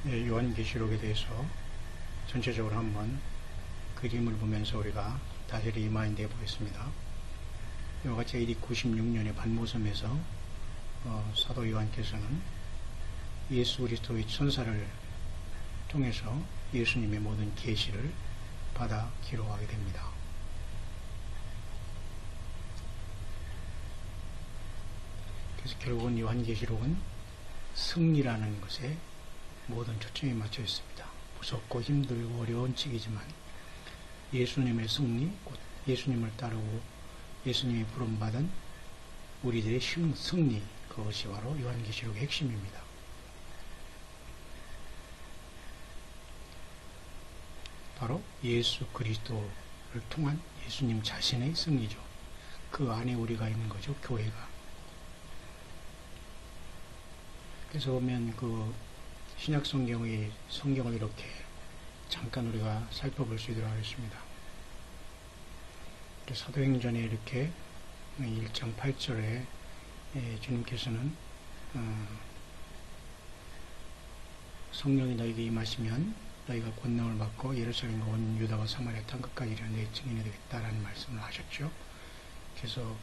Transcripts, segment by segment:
요한계시록에 대해서 전체적으로 한번 그림을 보면서 우리가 다시 리마인드 해보겠습니다. 이와 같이 AD 96년에 반모섬에서 사도 요한께서는 예수 그리스도의 천사를 통해서 예수님의 모든 계시를 받아 기록하게 됩니다. 그래서 결국은 요한계시록은 승리라는 것에 모든 초점이 맞춰 있습니다. 무섭고 힘들고 어려운 책이지만 예수님의 승리, 곧 예수님을 따르고 예수님이 부름받은 우리들의 승리, 그것이 바로 요한계시록의 핵심입니다. 바로 예수 그리스도를 통한 예수님 자신의 승리죠. 그 안에 우리가 있는 거죠, 교회가. 그래서 보면 신약 성경을 이렇게 잠깐 우리가 살펴볼 수 있도록 하겠습니다. 사도행전에 이렇게 1장 8절에 주님께서는 성령이 너희에게 임하시면 너희가 권능을 받고 예루살렘과 온 유다와 사마리아 땅끝까지 이르러 내 증인이 되겠다라는 말씀을 하셨죠. 그래서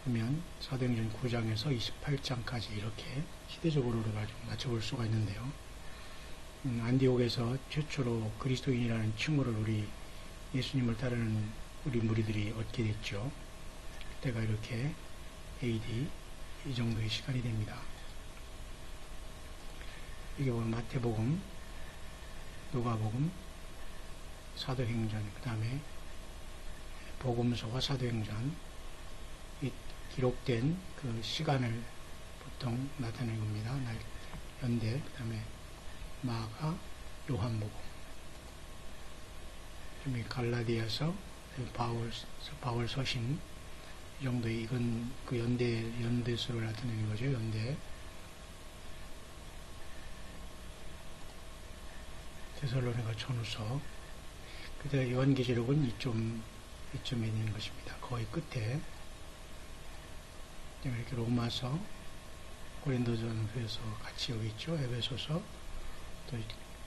보면 사도행전 9장에서 28장까지 이렇게 시대적으로 우리가 좀 맞춰볼 수가 있는데요. 안디옥에서 최초로 그리스도인이라는 칭호를 우리 예수님을 따르는 우리 무리들이 얻게 됐죠. 그때가 이렇게 AD 이 정도의 시간이 됩니다. 이게 보면 마태복음, 누가복음, 사도행전, 그 다음에 복음서와 사도행전, 이 기록된 그 시간을 보통 나타낸 겁니다. 연대, 그 다음에 마가, 요한복음, 그다음에 갈라디아서, 바울 서신, 이 정도의 이건 그 연대수를 나타내는 거죠. 연대. 데살로니가 전후서. 그다음에 요한계시록은 이쯤에 있는 것입니다. 거의 끝에. 이렇게 로마서, 고린도전서에서 같이 여기 있죠. 에베소서, 또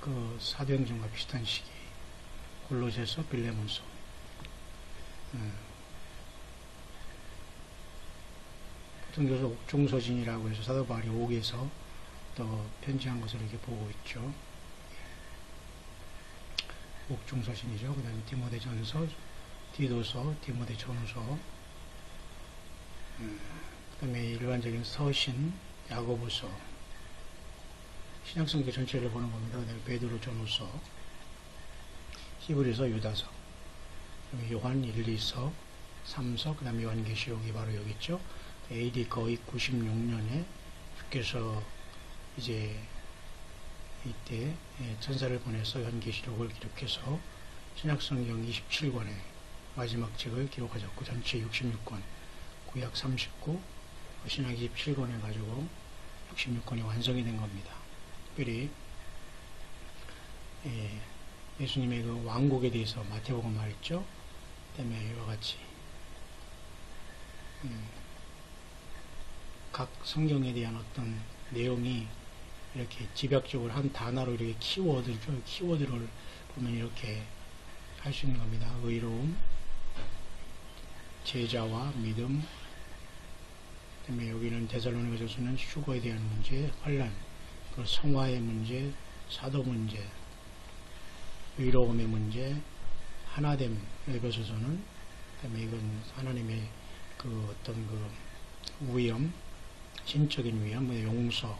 그 사도행전과 비슷한 시기. 골로새서, 빌레몬서. 보통 그래서 옥중서신이라고 해서 사도 바울이 옥에서 또 편지한 것을 이렇게 보고 있죠. 옥중서신이죠. 그 다음에 디모데전서, 디도서, 디모데전서, 그 다음에 일반적인 서신, 야고보서, 신약성경 전체를 보는 겁니다. 그 다음에 베드로전후서, 히브리서, 유다서, 요한 1, 2서, 3서, 그 다음에 요한계시록이 바로 여기 있죠. AD 거의 96년에 주께서 이제 이때 천사를 보내서 요한계시록을 기록해서 신약성경 27권의 마지막 책을 기록하셨고, 전체 66권, 구약 39, 신약 27권 해가지고 66권이 완성이 된 겁니다. 특별히 예수님의 그 왕국에 대해서 마태복음 말했죠. 그 다음에 이와 같이 각 성경에 대한 어떤 내용이 이렇게 집약적으로 한 단어로 이렇게 키워드를 보면 이렇게 할 수 있는 겁니다. 의로움, 제자와 믿음, 그다음에 여기는 데살로니가전서는 휴거에 대한 문제, 환난, 그리고 성화의 문제, 사도 문제, 의로움의 문제, 하나됨. 에베소서는 그다음에 이건 하나님의 그 어떤 그 위엄, 신적인 위엄, 용서.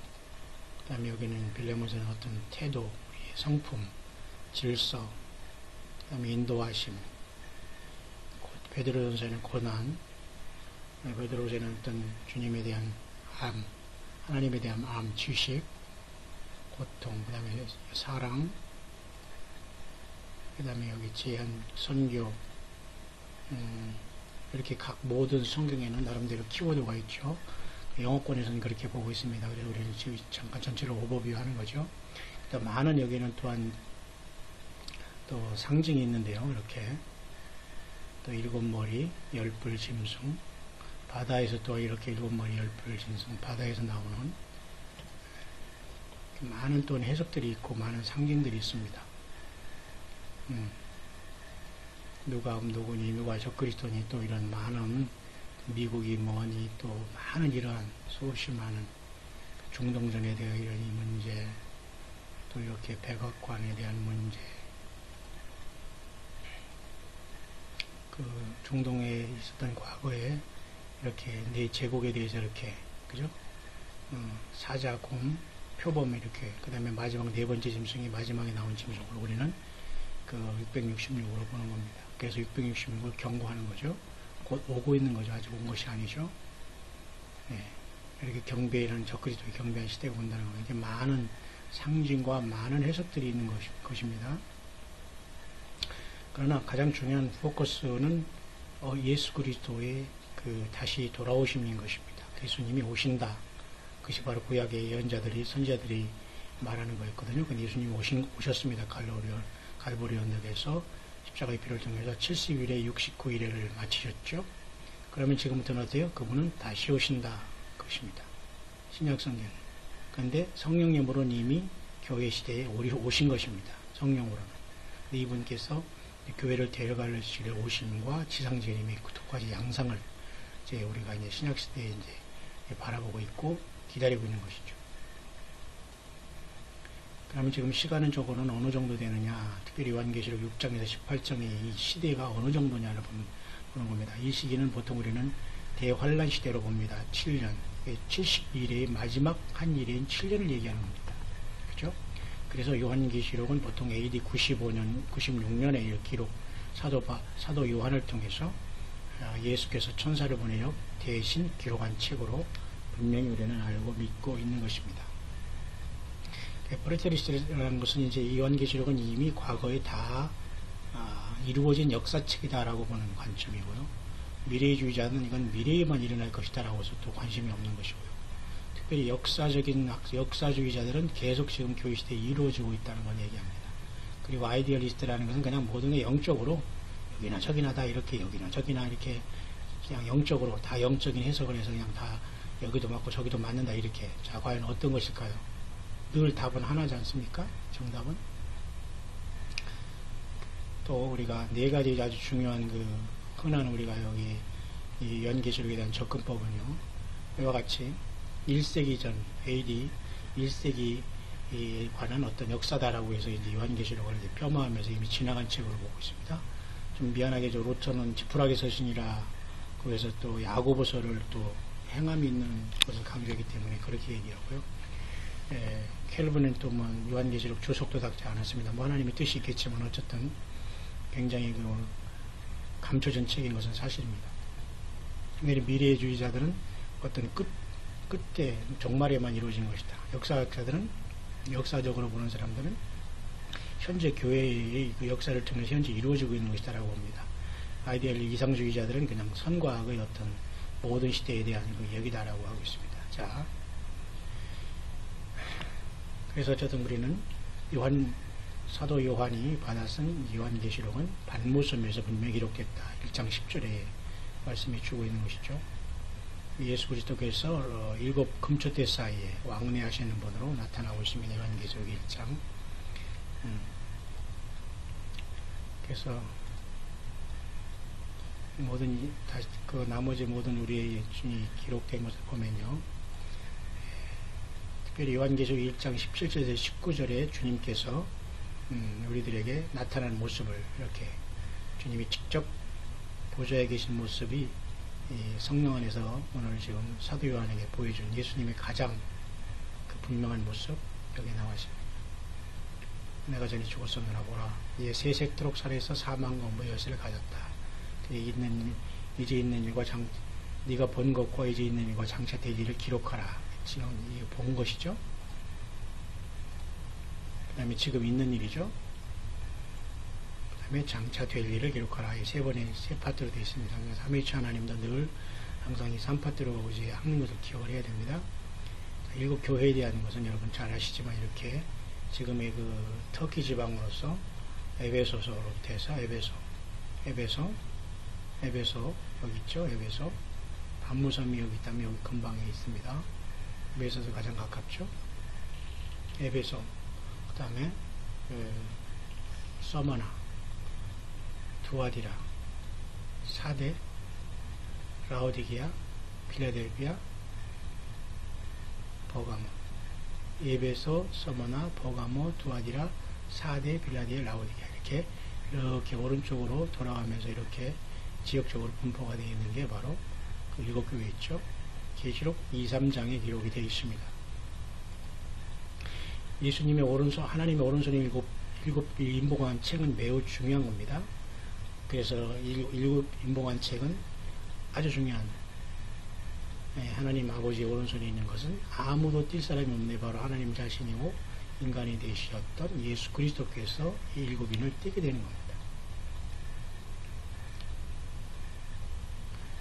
그 다음에 여기는 빌레몬서는 어떤 태도, 우리의 성품, 질서, 그 다음에 인도하심, 베드로전서에는 고난, 베드로전서에는 어떤 주님에 대한 암, 하나님에 대한 암, 지식, 고통, 그 다음에 사랑, 그 다음에 여기 제한, 선교, 이렇게 각 모든 성경에는 나름대로 키워드가 있죠. 영어권에서는 그렇게 보고 있습니다. 그래서 우리는 지금 잠깐 전체를 오버뷰 하는 거죠. 또 많은 여기는 또한 또 상징이 있는데요. 이렇게 또 7머리, 10뿔 짐승, 바다에서 또 이렇게 7머리, 10뿔 짐승, 바다에서 나오는 많은 또 해석들이 있고 많은 상징들이 있습니다. 누가 적그리스도니 또 이런 많은 미국이 뭐니 또 많은 이러한 수없이 많은 중동전에 대한 이런 이 문제, 또 이렇게 백악관에 대한 문제, 그 중동에 있었던 과거에 이렇게 내 제국에 대해서 이렇게 그죠? 사자곰, 표범 이렇게 그 다음에 마지막 네 번째 짐승이 마지막에 나온 짐승으로 우리는 그 666으로 보는 겁니다. 그래서 666을 경고하는 거죠. 곧 오고 있는 거죠. 아직 온 것이 아니죠. 네. 이렇게 경배라는 적그리스도의 경배한 시대가 온다는 거예요. 이게 많은 상징과 많은 해석들이 있는 것입니다. 그러나 가장 중요한 포커스는 예수 그리스도의 그 다시 돌아오심인 것입니다. 예수님이 오신다. 그것이 바로 구약의 예언자들이 선지자들이 말하는 거였거든요. 근데 예수님이 오셨습니다. 갈보리 언덕에서 십자가의 피를 통해서 70일에 69일을 마치셨죠. 그러면 지금부터는 어때요? 그분은 다시 오신다. 그것입니다. 신약성경. 그런데 성령님으로는 이미 교회 시대에 오신 것입니다. 성령으로는. 이분께서 교회를 데려가실 오심과 지상재림의 두 가지 양상을 이제 우리가 이제 신약 시대에 이제 바라보고 있고 기다리고 있는 것이죠. 그러면 지금 시간은 적어는 어느 정도 되느냐, 특별히 요한계시록 6장에서 18장의 이 시대가 어느 정도냐를 보는 겁니다. 이 시기는 보통 우리는 대환란 시대로 봅니다. 7년, 70일의 마지막 한 일인 7년을 얘기하는 겁니다. 그죠? 그래서 요한계시록은 보통 AD 95년, 96년에 기록, 사도 요한을 통해서 예수께서 천사를 보내어 대신 기록한 책으로 분명히 우리는 알고 믿고 있는 것입니다. 프레테리스트라는 것은 이제 이 요한계시록은 이미 과거에 다 이루어진 역사책이다라고 보는 관점이고요. 미래주의자는 이건 미래에만 일어날 것이다라고 해서 또 관심이 없는 것이고요. 특별히 역사주의자들은 계속 지금 교회 시대에 이루어지고 있다는 걸 얘기합니다. 그리고 아이디얼리스트라는 것은 그냥 모든 게 영적으로 여기나 저기나 다 이렇게 여기나 저기나 이렇게 그냥 영적으로 다 영적인 해석을 해서 그냥 다 여기도 맞고 저기도 맞는다 이렇게. 자, 과연 어떤 것일까요? 늘 답은 하나지 않습니까? 정답은? 또 우리가 네 가지 아주 중요한 그 흔한 우리가 여기 이 연계시록에 대한 접근법은요. 이와 같이 1세기 전 AD 1세기에 관한 어떤 역사다라고 해서 이제 요한계시록을 이제 폄하하면서 이미 지나간 책으로 보고 있습니다. 좀 미안하게 루터는 지푸라기 서신이라 그래서 또 야고보서를 또 행함이 있는 것을 강조하기 때문에 그렇게 얘기하고요. 켈빈은 또 뭐 요한계시록 주석도 닦지 않았습니다. 뭐 하나님의 뜻이 있겠지만 어쨌든 굉장히 그 감춰진 책인 것은 사실입니다. 미래주의자들은 어떤 끝에 종말에만 이루어진 것이다. 역사학자들은 역사적으로 보는 사람들은 현재 교회의 그 역사를 통해서 현재 이루어지고 있는 것이다라고 봅니다. 아이디얼 이상주의자들은 그냥 선과 악의 어떤 모든 시대에 대한 그 얘기다라고 하고 있습니다. 자, 그래서 어쨌든 우리는 사도 요한이 받아쓴 요한계시록은 반모섬에서 분명히 기록됐다. 1장 10절에 말씀해 주고 있는 것이죠. 예수 그리스도께서 7 금초대 사이에 왕래하시는 분으로 나타나고 있습니다. 요한계시록 1장. 그래서 나머지 모든 우리의 기록된 것을 보면요. 특별히 요한계시록 1장 17절에서 19절에 주님께서 우리들에게 나타나는 모습을 이렇게 주님이 직접 보좌에 계신 모습이 성령 안에서 오늘 지금 사도 요한에게 보여준 예수님의 가장 그 분명한 모습 여기 나와 있습니다. 내가 전에 죽었었느라 보라 이제 세색토록 살아서 사망과 무엇을 가졌다. 이제 있는 일과 네가 본 것과 이제 있는 일과 장차 될 일을 기록하라. 지금 이거 본 것이죠. 그 다음에 지금 있는 일이죠. 그 다음에 장차 될 일을 기록하라. 이 세 파트로 되어 있습니다. 삼위일체 하나님도 늘 항상 이 3파트로 이제 하는 것을 기억을 해야 됩니다. 7 교회에 대한 것은 여러분 잘 아시지만 이렇게 지금의 그 터키 지방으로서 에베소서로부터 해서 에베소 여기 있죠. 에베소 반무섬이 여기 있다면 여기 근방에 있습니다. 에베소서 가장 가깝죠. 에베소, 그 다음에 서머나, 두아디라, 사대, 라오디게아, 필라델피아, 버가모. 에베소, 서머나, 버가모, 두아디라, 사대, 필라델, 라오디게아. 이렇게 오른쪽으로 돌아가면서 이렇게 지역적으로 분포가 되어 있는 게 바로 그 7교회 있죠. 계시록 2, 3장에 기록이 되어 있습니다. 예수님의 오른손, 하나님의 오른손이 일곱 인봉한 책은 매우 중요한 겁니다. 그래서 일곱 인봉한 책은 아주 중요한, 하나님 아버지의 오른손에 있는 것은 아무도 뛸 사람이 없네, 바로 하나님 자신이고 인간이 되셨던 예수 그리스도께서 이 일곱인을 띄게 되는 겁니다.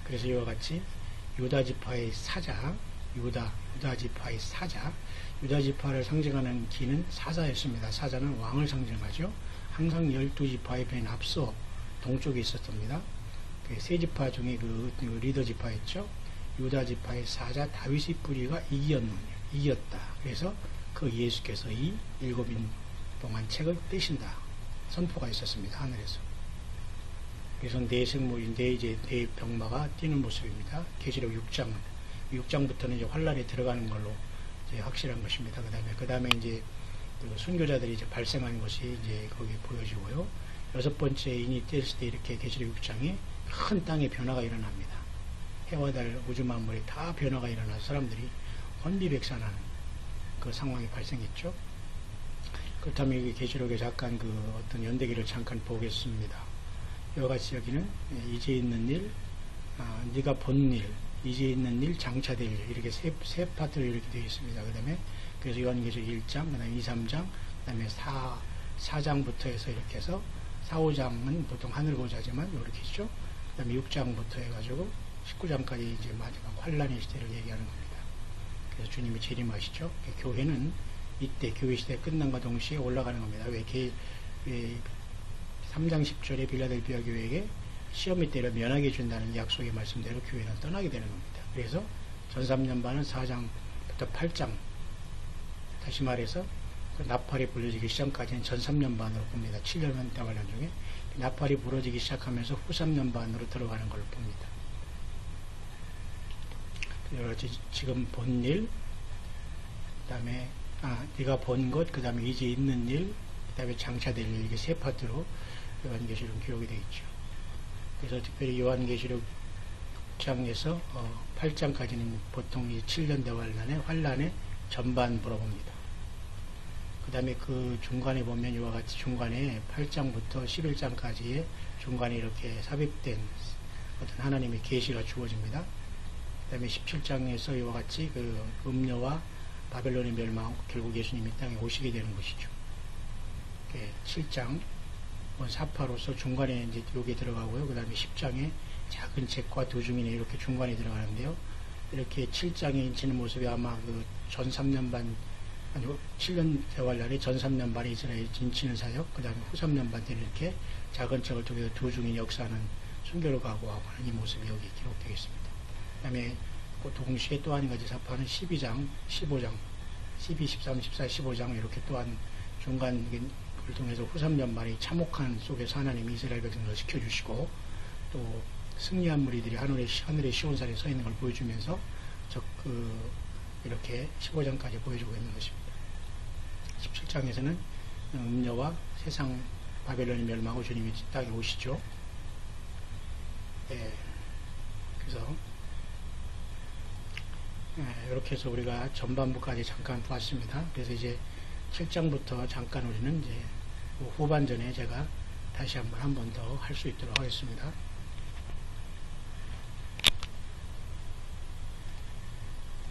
그래서 이와 같이 유다지파의 사자, 유다지파의 사자, 유다지파를 상징하는 기는 사자였습니다. 사자는 왕을 상징하죠. 항상 12지파의 맨 앞서 동쪽에 있었습니다. 세 지파 중에 그 리더 지파였죠. 유다지파의 사자 다윗의 뿌리가 이겼다. 그래서 그 예수께서 이 7인 동안 책을 떼신다. 선포가 있었습니다. 하늘에서. 그래서 네 생물인데 이제 네 병마가 뛰는 모습입니다. 계시록 6장부터는 이제 환란에 들어가는 걸로 이제 확실한 것입니다. 그 다음에 이제 그 순교자들이 이제 발생한 것이 이제 거기 보여지고요. 6번째 인이 떼었을 때 이렇게 계시록 6장에 큰 땅의 변화가 일어납니다. 해와 달 우주 만물에 다 변화가 일어나서 사람들이 혼비백산하는 그 상황이 발생했죠. 그렇다면 여기 계시록에 잠깐 그 어떤 연대기를 잠깐 보겠습니다. 이와 같이 여기는 이제 있는 일, 네가 본 일, 이제 있는 일, 장차될 일, 이렇게 세 파트로 이렇게 되어 있습니다. 그 다음에 그래서 요한계시록 1장, 그 다음에 2, 3장, 그 다음에 4장부터 해서 이렇게 해서 4, 5장은 보통 하늘보자지만 이렇게 있죠. 그 다음에 6장부터 해가지고 19장까지 이제 마지막 환란의 시대를 얘기하는 겁니다. 그래서 주님이 재림하시죠. 교회는 이때 교회 시대 끝난과 동시에 올라가는 겁니다. 왜 3장 10절에 빌라델피아 교회에게 시험의 때를 면하게 준다는 약속의 말씀대로 교회는 떠나게 되는 겁니다. 그래서 전3년반은 4장부터 8장, 다시 말해서 그 나팔이 불려지기 시작까지는 전 3년반으로 봅니다. 7년 대환란 중에 나팔이 불어지기 시작하면서 후 3년반으로 들어가는 걸로 봅니다. 여러가지 지금 본 일, 그 다음에 네가 본 것, 그 다음에 이제 있는 일, 그 다음에 장차될 일, 이게 세 파트로 요한계시록 기록이 되어 있죠. 그래서 특별히 요한계시록 6장에서 8장까지는 보통 이 7년 대환란의 환란의 전반부로 봅니다. 그 다음에 그 중간에 보면 이와 같이 중간에 8장부터 11장까지의 중간에 이렇게 삽입된 어떤 하나님의 계시가 주어집니다. 그 다음에 17장에서 이와 같이 그 음녀와 바벨론의 멸망, 결국 예수님이 땅에 오시게 되는 것이죠. 7장 사파로서 중간에 이제 여기에 들어가고요. 그 다음에 10장에 작은 책과 두 중인에 이렇게 중간에 들어가는데요. 이렇게 7장에 인치는 모습이 아마 그 전 3년반, 아니고 7년 대환란에 전 3년반에 이스라엘 인치는 사역, 그 다음에 후 3년반 때는 이렇게 작은 책을 통해서 두 중인 역사는 순교로 가고 하는 이 모습이 여기 기록되겠습니다. 그 다음에 그 동시에 또 한 가지 사파는 12장, 15장, 12, 13, 14, 15장 이렇게 또한 중간 을 통해서 후 3년 만에 참혹한 속에서 하나님이 이스라엘 백성을 지켜주시고 또 승리한 무리들이 하늘의 시온산에 서 있는 걸 보여주면서 이렇게 15장까지 보여주고 있는 것입니다. 17장에서는 음녀와 세상 바벨론이 멸망하고 주님이 땅에 오시죠. 그래서 이렇게 해서 우리가 전반부까지 잠깐 봤습니다. 그래서 이제 7장부터 잠깐 우리는 이제 후반전에 제가 다시 한 번 더 할 수 있도록 하겠습니다.